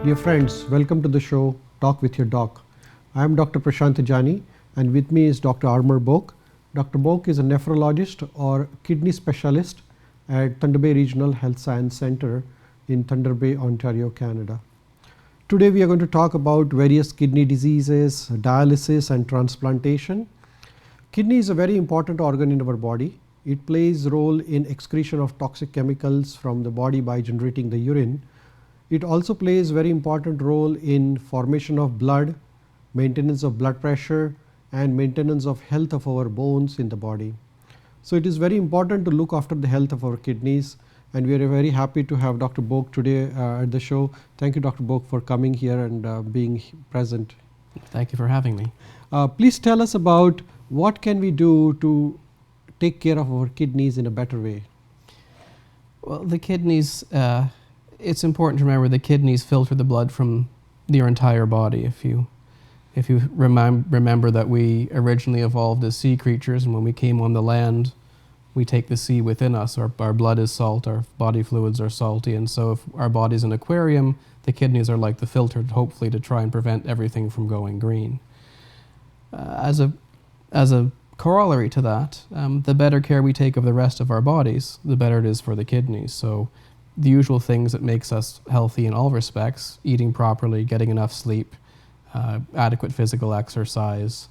Dear friends, welcome to the show Talk with Your Doc. I am Dr. Prashant Jani, and with me is Dr. Armour Boake. Dr. Boake is a nephrologist or kidney specialist at Thunder Bay Regional Health Science Centre in Thunder Bay, Ontario, Canada. Today we are going to talk about various kidney diseases, dialysis and transplantation. Kidney is a very important organ in our body. It plays a role in excretion of toxic chemicals from the body by generating the urine. It also plays a very important role in formation of blood, maintenance of blood pressure, and maintenance of health of our bones in the body. So it is very important to look after the health of our kidneys, and we are very happy to have Dr. Boake today at the show. Thank you, Dr. Boake, for coming here and being present. Thank you for having me. Please tell us about what can we do to take care of our kidneys in a better way. Well, the kidneys, it's important to remember the kidneys filter the blood from your entire body. If you remember that we originally evolved as sea creatures, and when we came on the land, we take the sea within us. Our blood is salt, our body fluids are salty, and so if our body's an aquarium, the kidneys are like the filter, hopefully to try and prevent everything from going green. As a corollary to that, the better care we take of the rest of our bodies, the better it is for the kidneys. So the usual things that makes us healthy in all respects, eating properly, getting enough sleep, adequate physical exercise,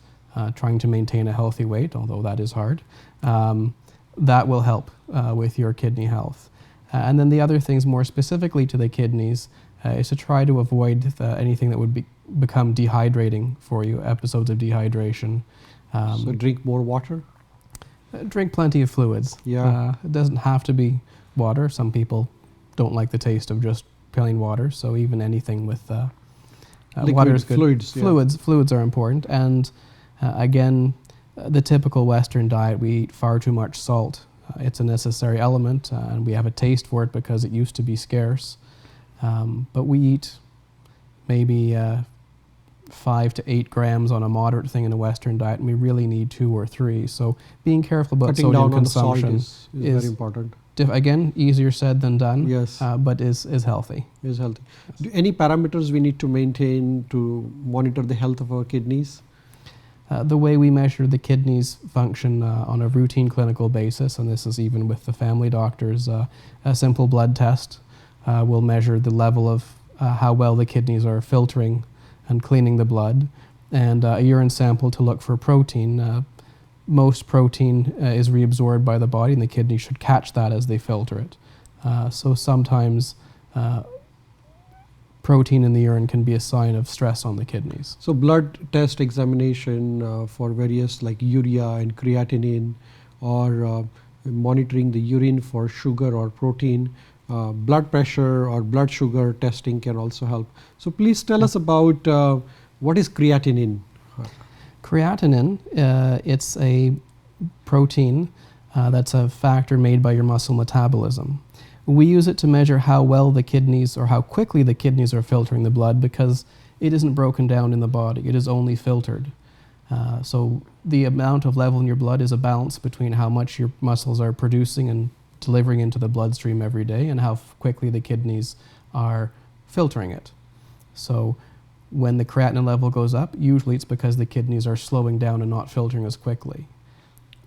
trying to maintain a healthy weight, although that is hard, that will help with your kidney health. And then the other things more specifically to the kidneys is to try to avoid anything that would become dehydrating for you, episodes of dehydration. So drink more water? Drink plenty of fluids. Yeah. It doesn't have to be water. Some people don't like the taste of just plain water, so even anything with water is good. Fluids are important, and again, the typical Western diet, we eat far too much salt. It's a necessary element, and we have a taste for it because it used to be scarce. But we eat maybe 5 to 8 grams on a moderate thing in a Western diet, and we really need 2 or 3. So being careful about cutting sodium down consumption on the salt is very important. Again, easier said than done. Yes, but is healthy. Is healthy. Do any parameters we need to maintain to monitor the health of our kidneys? The way we measure the kidneys function on a routine clinical basis, and this is even with the family doctors, a simple blood test will measure the level of how well the kidneys are filtering and cleaning the blood, and a urine sample to look for protein. Most protein is reabsorbed by the body, and the kidney should catch that as they filter it. So sometimes protein in the urine can be a sign of stress on the kidneys. So blood test examination for various like urea and creatinine, or monitoring the urine for sugar or protein, blood pressure or blood sugar testing can also help. So please tell us about what is creatinine? Creatinine, it's a protein that's a factor made by your muscle metabolism. We use it to measure how well the kidneys or how quickly the kidneys are filtering the blood because it isn't broken down in the body, it is only filtered. So the amount of level in your blood is a balance between how much your muscles are producing and delivering into the bloodstream every day and how quickly the kidneys are filtering it. So when the creatinine level goes up, usually it's because the kidneys are slowing down and not filtering as quickly.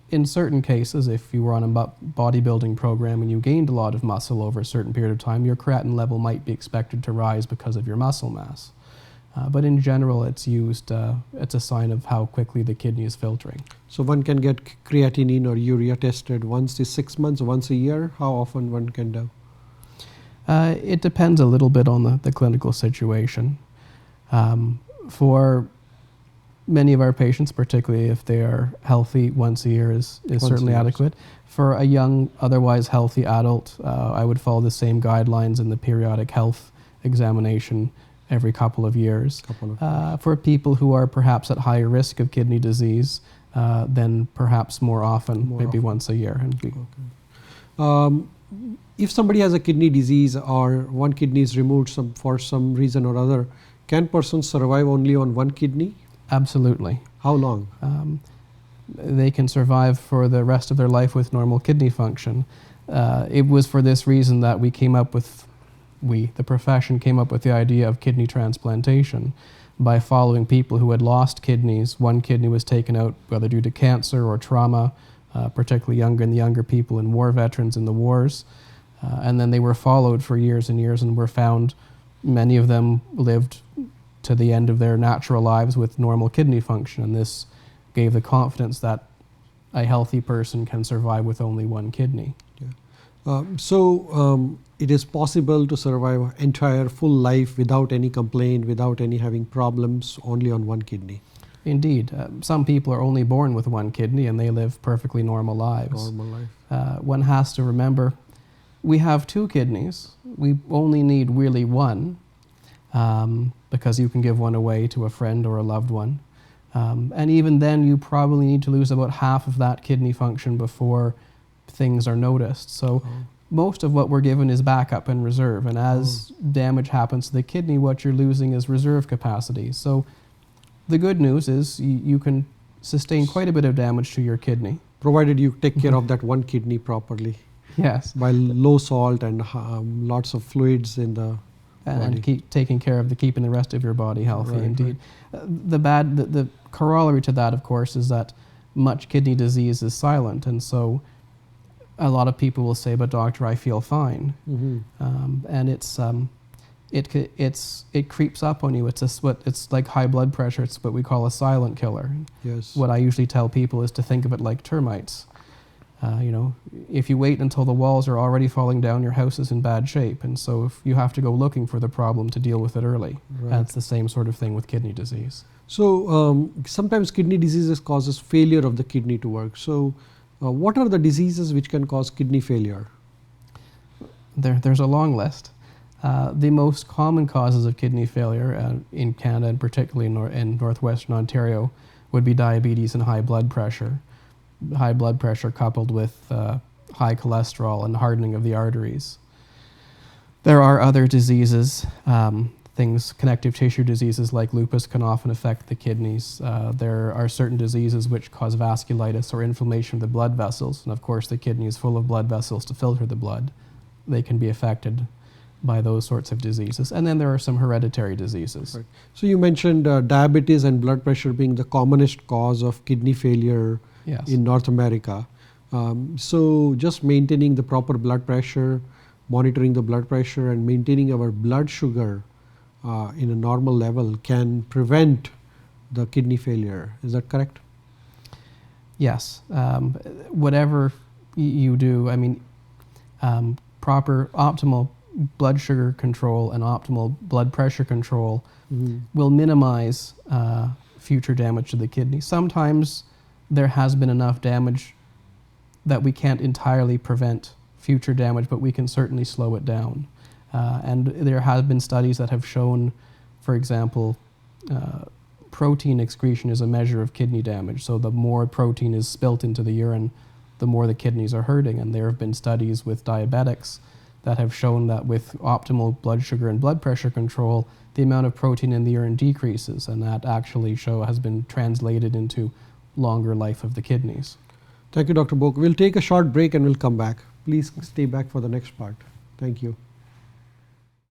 In certain cases, if you were on a bodybuilding program and you gained a lot of muscle over a certain period of time, your creatinine level might be expected to rise because of your muscle mass. But in general, it's used, it's a sign of how quickly the kidney is filtering. So one can get creatinine or urea tested once in 6 months, once a year? How often one can do? It depends a little bit on the clinical situation. For many of our patients, particularly if they are healthy, once a year is certainly adequate. For a young, otherwise healthy adult, I would follow the same guidelines in the periodic health examination every couple of years. For people who are perhaps at higher risk of kidney disease, then perhaps more often, once a year. If somebody has a kidney disease or one kidney is removed for some reason or other, can persons survive only on one kidney? Absolutely. How long? They can survive for the rest of their life with normal kidney function. It was for this reason that we came up with the profession came up with the idea of kidney transplantation by following people who had lost kidneys. One kidney was taken out whether due to cancer or trauma, particularly in the younger people and war veterans in the wars. And then they were followed for years and years and were found, many of them lived to the end of their natural lives with normal kidney function. And this gave the confidence that a healthy person can survive with only one kidney. Yeah. It is possible to survive entire full life without any complaint, without any having problems, only on one kidney. Indeed. Some people are only born with one kidney and they live perfectly normal lives. Normal life. One has to remember, we have two kidneys. We only need really one, because you can give one away to a friend or a loved one. And even then, you probably need to lose about half of that kidney function before things are noticed. So most of what we're given is backup and reserve. And as damage happens to the kidney, what you're losing is reserve capacity. So the good news is you can sustain quite a bit of damage to your kidney. Provided you take care of that one kidney properly. Yes. By low salt and lots of fluids in the and body. keep taking care of keeping the rest of your body healthy. Right, Indeed. The corollary to that, of course, is that much kidney disease is silent, and so a lot of people will say, "But doctor, I feel fine," and it creeps up on you. It's like high blood pressure. It's what we call a silent killer. Yes. What I usually tell people is to think of it like termites. If you wait until the walls are already falling down, your house is in bad shape. And so if you have to go looking for the problem to deal with it early. Right. That's the same sort of thing with kidney disease. So sometimes kidney diseases causes failure of the kidney to work. So what are the diseases which can cause kidney failure? There's a long list. The most common causes of kidney failure in Canada, and particularly in northwestern Ontario, would be diabetes and high blood pressure. High blood pressure coupled with high cholesterol and hardening of the arteries. There are other diseases, connective tissue diseases like lupus can often affect the kidneys. There are certain diseases which cause vasculitis or inflammation of the blood vessels, and of course the kidney is full of blood vessels to filter the blood. They can be affected by those sorts of diseases. And then there are some hereditary diseases. Right. So you mentioned diabetes and blood pressure being the commonest cause of kidney failure. Yes. In North America. So just maintaining the proper blood pressure, monitoring the blood pressure and maintaining our blood sugar in a normal level can prevent the kidney failure. Is that correct? Yes. Whatever you do, proper optimal blood sugar control and optimal blood pressure control will minimize future damage to the kidney. Sometimes there has been enough damage that we can't entirely prevent future damage, but we can certainly slow it down. And there have been studies that have shown, for example, protein excretion is a measure of kidney damage. So the more protein is spilt into the urine, the more the kidneys are hurting. And there have been studies with diabetics that have shown that with optimal blood sugar and blood pressure control, the amount of protein in the urine decreases. And that actually has been translated into longer life of the kidneys. Thank you, Dr. Boake. We'll take a short break and we'll come back. Please stay back for the next part. Thank you.